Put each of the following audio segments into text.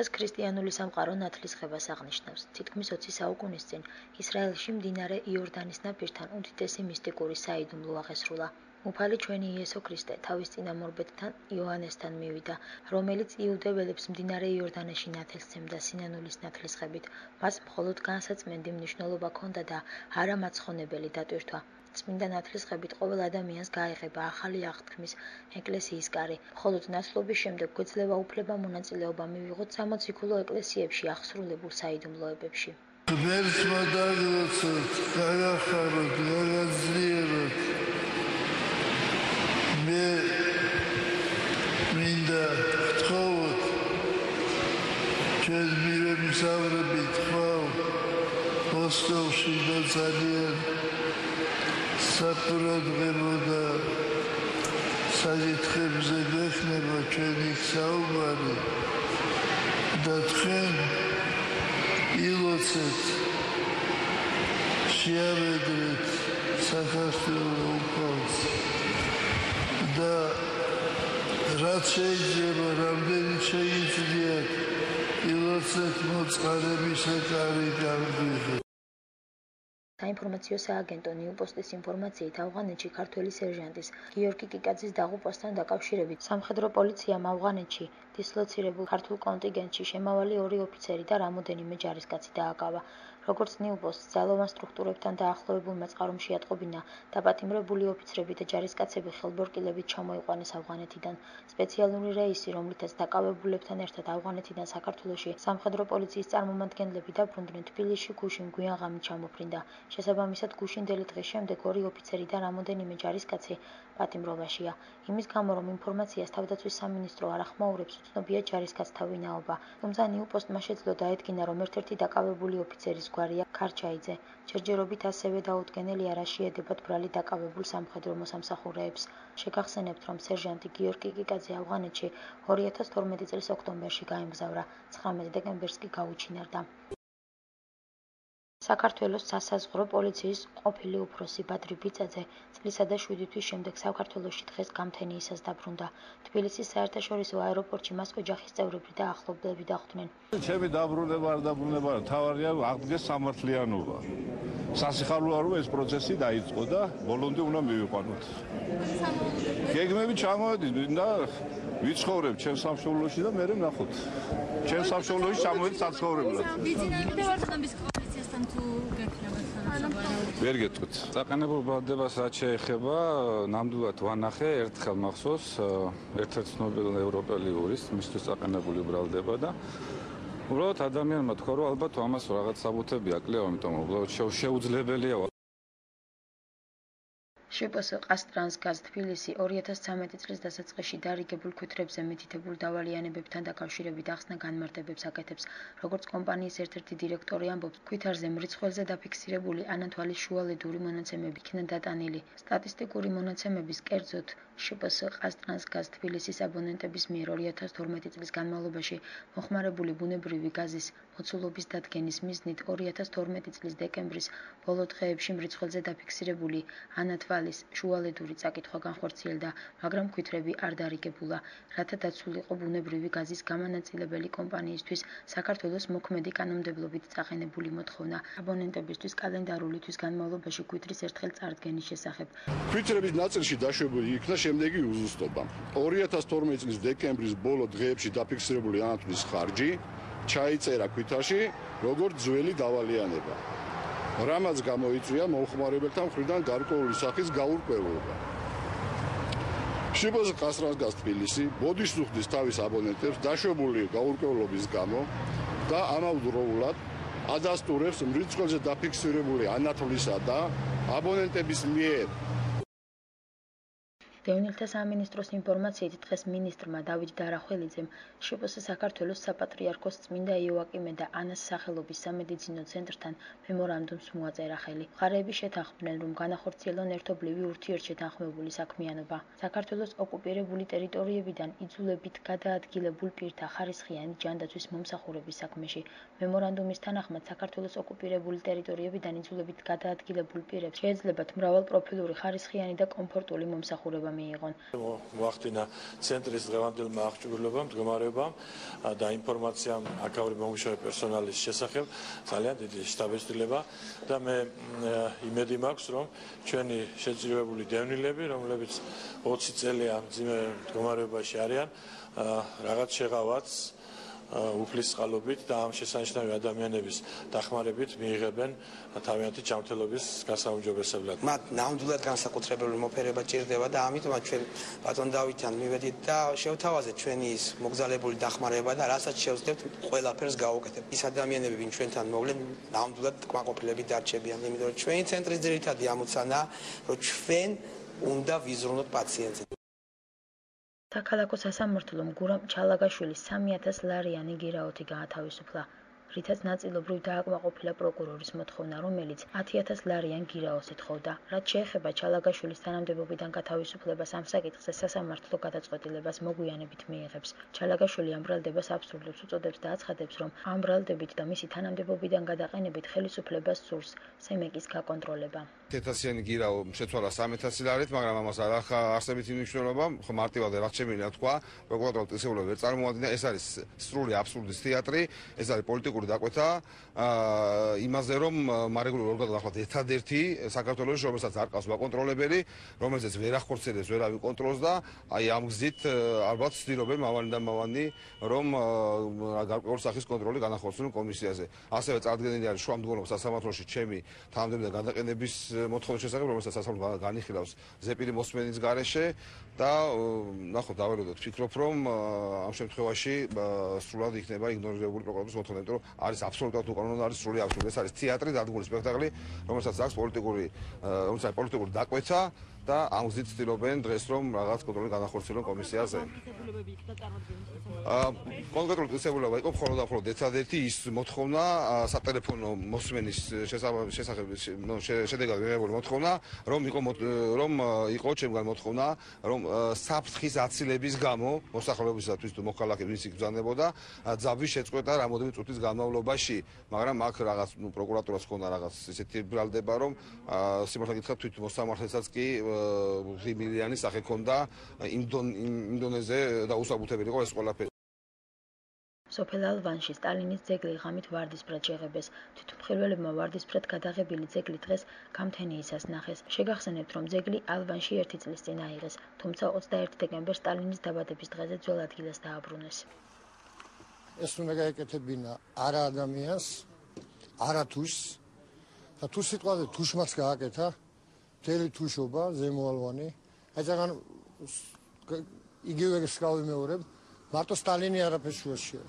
დღეს ქრისტიანული სამყარო ნათლისღებას აღნიშნავს. თითქმის 20 საუკუნის წინ ისრაელში მდინარე იორდანის ნაპირთან უდიდესი მისტიკური საიდუმლო აღესრულა. უფალი ჩვენი იესო ქრისტე თავის წინამორბედთან იოანესთან მივიდა, რომელიც იუდეველებს მდინარე იორდანეში ნათელს სცემდა სინანულის ნათლისღებით. მას მხოლოდ განსაწმენდი მნიშვნელობა ჰქონდა და არა მაცხონებელი დატვირთვა. წმინდა ნათლისღებით ყოველ ადამიანს გაეღება ახალი აღთქმის ეკლესიის კარი. მხოლოდ ნაცვლობის შემდეგ გვეძლევა უფლება მონაწილეობა მივიღოთ 60 სიქულო ეკლესიებში აღსრულებულ საიდუმლოებებში. ღმერთმა დაგლოცოთ, გაგახაროთ, გაგაძლიეროთ. მე მინდა გთხოვოთ, ჩვენ მივემსავრებით ხვალ მოსკოვში და ძალიან საპროგრამო და საკითხებზე გვექნება ჩვენი საუბარი და თქვენ ილოცეთ, შეავედრეთ საქართველოს უფალს და რაც შეიძლება, რამდენიც შეიძლიათ, ილოცეთ მოწყარებისა კარი გამგვიღეთ. საინფორმაციო სააგენტო ნიუპოსტის ინფორმაციით ავღანეთში ქართველი სერჟანტის გიორგი კიკაძის დაღუპვასთან დაკავშირებით სამხედრო პოლიციამ ავღანეთში დისლოცირებულ ქართულ კონტინგენტში შემავალი 2 ოფიცერი და რამოდენიმე ჯარისკაცი დააკავა. როგორც ნიუპოსტს ძალოვან სტრუქტურებთან დაახლოებულმა წყარომში ატყობინა, დაპატიმრებული ოფიცრები და ჯარისკაცები ხელბორკილებით ჩამოიყვანეს ავღანეთიდან. სპეციალური რეისი, რომლითაც დაკავებულებთან ერთად ავღანეთიდან საქართველოში სამხედრო პოლიციის წარმომადგენლები დაბრუნდნენ, თბილისში გუშინ გვიანღამით ჩამოფრინდა. შესაბამისად, გუშინდელი დღის შემდეგ 2 ოფიცერი და რამოდენიმე ჯარისკაცი პატიმრობაშია. იმის გამო, რომ ინფორმაციას თავდაცვის სამინისტრო არ ახმაურებს, უცნობია ჯარისკაცთა ვინაობა. თუმცა ნიუპოსტმა შეძლო დაედგინა, რომ ერთ-ერთი დაკავებული ოფიცერის გვარია ქარჩაიძე. ჯერჯერობით ასევე დაუდგენელია, რა შეედებათ ბრალი დაკავებულ სამხედრო მოსამსახურეებს. შეგახსენებთ, რომ სერჟანტი გიორგი კიკაძე ავღანეთში 2012 წლის ოქტომბერში გაემგზავრა, 19 დეკემბერს კი გაუჩინარდა. საქართველოს სასაზღვრო პოლიციის ყოფილი უფროსი ბადრი ბიწაძე წლისა და 7 თვის შემდეგ საქართველოში დღეს გამთენიისას დაბრუნდა. თბილისის საერთაშორისო აეროპორტში მას ოჯახის წევრები და ახლობლები დახვდნენ. ჩემი დაბრუნება არ დაბრუნება, თავარია აღდგეს სამართლიანობა. სასიხარულოა, რომ ეს პროცესი დაიწყო და ბოლომდე უნდა მივიყვანოთ. გეგმები ჩამოვედით და ვიცხოვრებ ჩემ სამშობლოში და მე ვნახოთ. ჩემ სამშობლოში ჩამოვედი საცხოვრებლად. ვერ გეტყვით. საყენებელ ბრალდებას რაც შეეხება, ნამდვილად ვანახე ერთხელ მახსოვს ერთ-ერთ ცნობილ ევროპელი იურისტს, მისთვის საყენებული ბრალდება და უბრალოდ ადამიანმა თქვა, რომ ალბათ ამას რაღაც საბუთები აკლია, ამიტომ უბრალოდ შეუძლებელია. შპს ყაზტრანსგაზ თბილისი 2013 წლის დასაწყისში დარიგებულ ქვითრებზე მითითებულ დავალიანებებთან დაკავშირებით ახსნა განმარტებებს აკეთებს. როგორც კომპანიის ერთ-ერთი დირექტორი ამბობს, ქვითარზე მრიცხველზე დაფიქსირებული ანათვალის შუალედური მონაცემები იქნა დატანილი. სტატისტიკური მონაცემების კერძოდ შპს ყაზტრანსგაზ თბილისის აბონენტების მიერ 2012 წლის განმავლობაში მოხმარებული ბუნებრივი გაზის მოცულობის დადგენის მიზნით 2012 წლის დეკემბრის ბოლო დღეებში მრიცხველზე დაფიქსირებული ანათვალის შუალედური წაკითხვა განხორციელდა, მაგრამ ქვითრები არ დარიგებულა, რათა დაცულიყო ბუნებრივი გაზის გამანაწილებელი კომპანიისთვის საქართველოს მოქმედი კანონმდებლობით წაყენებული მოთხოვნა აბონენტებისთვის კალენდარული თვის განმავლობაში ქვითრის ერთხელ წარდგენის შესახებ. ქვითრების ნაწილში დაშვებული იქნა შემდეგი უზუსტობა. 2012 წლის დეკემბრის ბოლო დღეებში დაფიქსირებული ანათვლის ხარჯი ჩაიწერა ქვითაში როგორც ძველი დავალიანება. რამაც გამოიწვია მომხმარებელთა მხრიდან გარკვეული სახის გაურკვევლობა. შპს ყაზტრანსგაზ თბილისი ბოდიშს უხდის თავის აბონენტებს დაშვებული გაურკვევლობის გამო და ამავდროულად ადასტურებს მრიცხველზე დაფიქსირებული ანათვლისა და აბონენტების მიერ დევნილთა სამინისტროს ინფორმაციით დღეს მინისტრმა დავით დარახველიძემ შპს საქართველოს საპატრიარქოს წმინდა იოაკიმე და ანას სახელობის სამედიცინო ცენტრთან მემორანდუმს მოაწერა ხელი. მხარეები შეთანხმდნენ, რომ განახორციელონ ერთობლივი ურთიერთშეთანხმებული საქმიანობა. საქართველოს ოკუპირებული ტერიტორიებიდან იძულებით გადაადგილებულ პირთა ხარისხიანი ჯანდაცვის მომსახურების საქმეში. მემორანდუმის თანახმად საქართველოს ოკუპირებული ტერიტორიებიდან იძულებით გადაადგილებულ პირებს შეეძლებათ მრავალპროფილური ხარისხიანი და კომფორტული მომსახურება მიიღონ. მოახდინა ცენტრის დღევანდელმა აღჭურვილობამ, მდგომარეობამ და ინფორმაციამ აქაური მომუშავე პერსონალის შესახებ ძალიან დიდი შთაბეჭდილება და მე იმედი მაქვს, რომ ჩვენი შეწირვებული დევნილები, რომლებიც 20 წელია მძიმე მდგომარეობაში არიან, რაღაც შეღავაც უფლისწყალობით და ამ შესანიშნავი ადამიანების დახმარებით მიიღებენ თავიანთი ჯანმრთელობის გასაუმჯობესებლად. მათ ნამდვილად განსაკუთრებული მოფერება ჭირდება და ამიტომაც ჩვენ ბატონ დავითთან მივედით და შევთავაზეთ ჩვენი ის მოგზალებული დახმარება და რასაც შევძლებთ ყველაფერს გავუკეთებთ. ის ადამიანები, ვინ ჩვენთან მოვლენ, ნამდვილად კმაყოფილებით დარჩებიან, იმიტომ რომ ჩვენი ცენტრის ძირითადი ამოცანაა, რომ ჩვენ უნდა ვიზრუნოთ პაციენტს. საქალაქო სასამართლომ გურამ ჩალაგაშვილის 3000 ლარიანი გირაოთი გაათავისუფლა, რითაც ნაწილობრივ დააკმაყოფილა პროკურორის მოთხოვნა, რომელიც 10000 ლარიან გირაოს ეთხოვდა. რაც შეეხება ჩალაგაშვილის თანამდებობიდან გათავისუფლებას, ამ საკითხზე სასამართლო გადაწყვეტილებას მოგვიანებით მიიღებს. ჩალაგაშვილი ამ ბრალდებას აბსურდებს უწოდებს და აცხადებს, რომ ამ ბრალდებით და მისი თანამდებობიდან გადაყენებით ხელისუფლებას სურს სემეკის გაკონტროლება. 1000-იანი გირაო შეცვალა 3000 ლარით, მაგრამ ამას არ არსებითი მნიშვნელობა, ხო მარტივად რაც შემიძლია თქვა, პროკურატურის წესრიგება ვერ წარმოადგენდა, ეს არის სრული აბსურდის თეატრი, ეს არის პოლიტიკური დაკვეთა იმაზე, რომ მარეგულირ ორგანოს ახლა ერთადერთი საქართველოში, რომელსაც არ ყავს ბაკონტროლებელი, რომელზეც ვერ ახორციელებს ვერავინ კონტროლს და აი ამ გზით ალბათ ცდილობენ მავალი და მავანი, რომ გარკვეული სახის კონტროლი განახორციელონ კომისიაზე. ასევე წარდგენილი არის შუამდგომლობა სასამართლოში ჩემი თანამდებობიდან გადაყენების მოთხოვნის შესახებ, რომელსაც სასამართლო განიხილავს ზეპირი მოსმენის გარეშე და ნახოთ დაველოდოთ, ვფიქრობ, რომ ამ შემთხვევაში სრულად იქნება იგნორირებული პროკურატურის მოთხოვნა, იმიტომ რომ არის აბსოლუტურად უკანონო, არის სრული აბსურდი, ეს არის თეატრი, დადგმული სპექტაკლი, რომელსაც აქვს პოლიტიკური დაკვეთა და ამ გზით ცდილობენ დღეს რომ რაღაც კონტროლი განახორციელონ კომისიაზე. კონკრეტული წესებულება იყო მხოლოდ და მხოლოდ ერთადერთი ის მოთხოვნა სატელეფონო მოსმენის შესახებ შედეგად მიღებული მოთხოვნა, რომ იყო ჩემგან მოთხოვნა, რომ საფრთხის აცილების გამო მოსახლეობისათვის თუ მოქალაქეებს ვინც იგზავნებოდა ძაბვის შეწყვეტა რამოდენიმე წუთის განმავლობაში, მაგრამ აქ რაღაც პროკურატურას ჰქონდა რაღაც ისეთი ბრალდება, რომ სიმართლე გითხრათ თვით მოსამართლესაც კი ღიმილიანი სახე ჰქონდა იმდონეზე და უსაბუთებელი იყო ეს ყველაფერი. სოფელ ალვანში სტალინის ძეგლი ღამით ვარდისფრად შეღებეს. თვითმხილველებმა ვარდისფრად გადაღებილი ძეგლი დღეს გამთენიისას ნახეს. შეგახსენებთ, რომ ძეგლი ალვანში 1 წლის წინ აიღეს, თუმცა 21 დეკემბერს სტალინის დაბადების დღეზე ძველ ადგილას დააბრუნეს. ეს უნდა გაეკეთებინა არა ადამიანს, არა თუშს და თუ სიტყვაზე თუშმაც გააკეთა, მთელი თუშობა ზემოალვანი, აი ძალიან იგივე გავიმეორებ, მარტო სტალინი არაფერს შუაშია.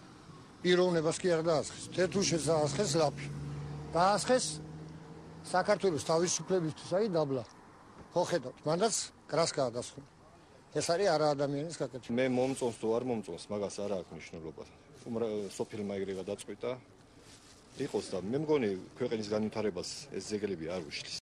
პიროვნებას კი არ დაასხეს. თეთუშეს დაასხეს ლაფი. დაასხეს საქართველოს თავისუფლებისთვის, აი დაბლა. ხო ხედავთ, მანდაც კრას გაადასხა. ეს არის არა ადამიანის გაკეთება. მე მომწონს თუ არ მომწონს, მაგას არ აქვს მნიშვნელობა. სოფელმა ეგრევე გადაწყვიტა. იყოს და მე მგონი ქვეყნის განვითარებას ეს ძეგლები არ უშლის.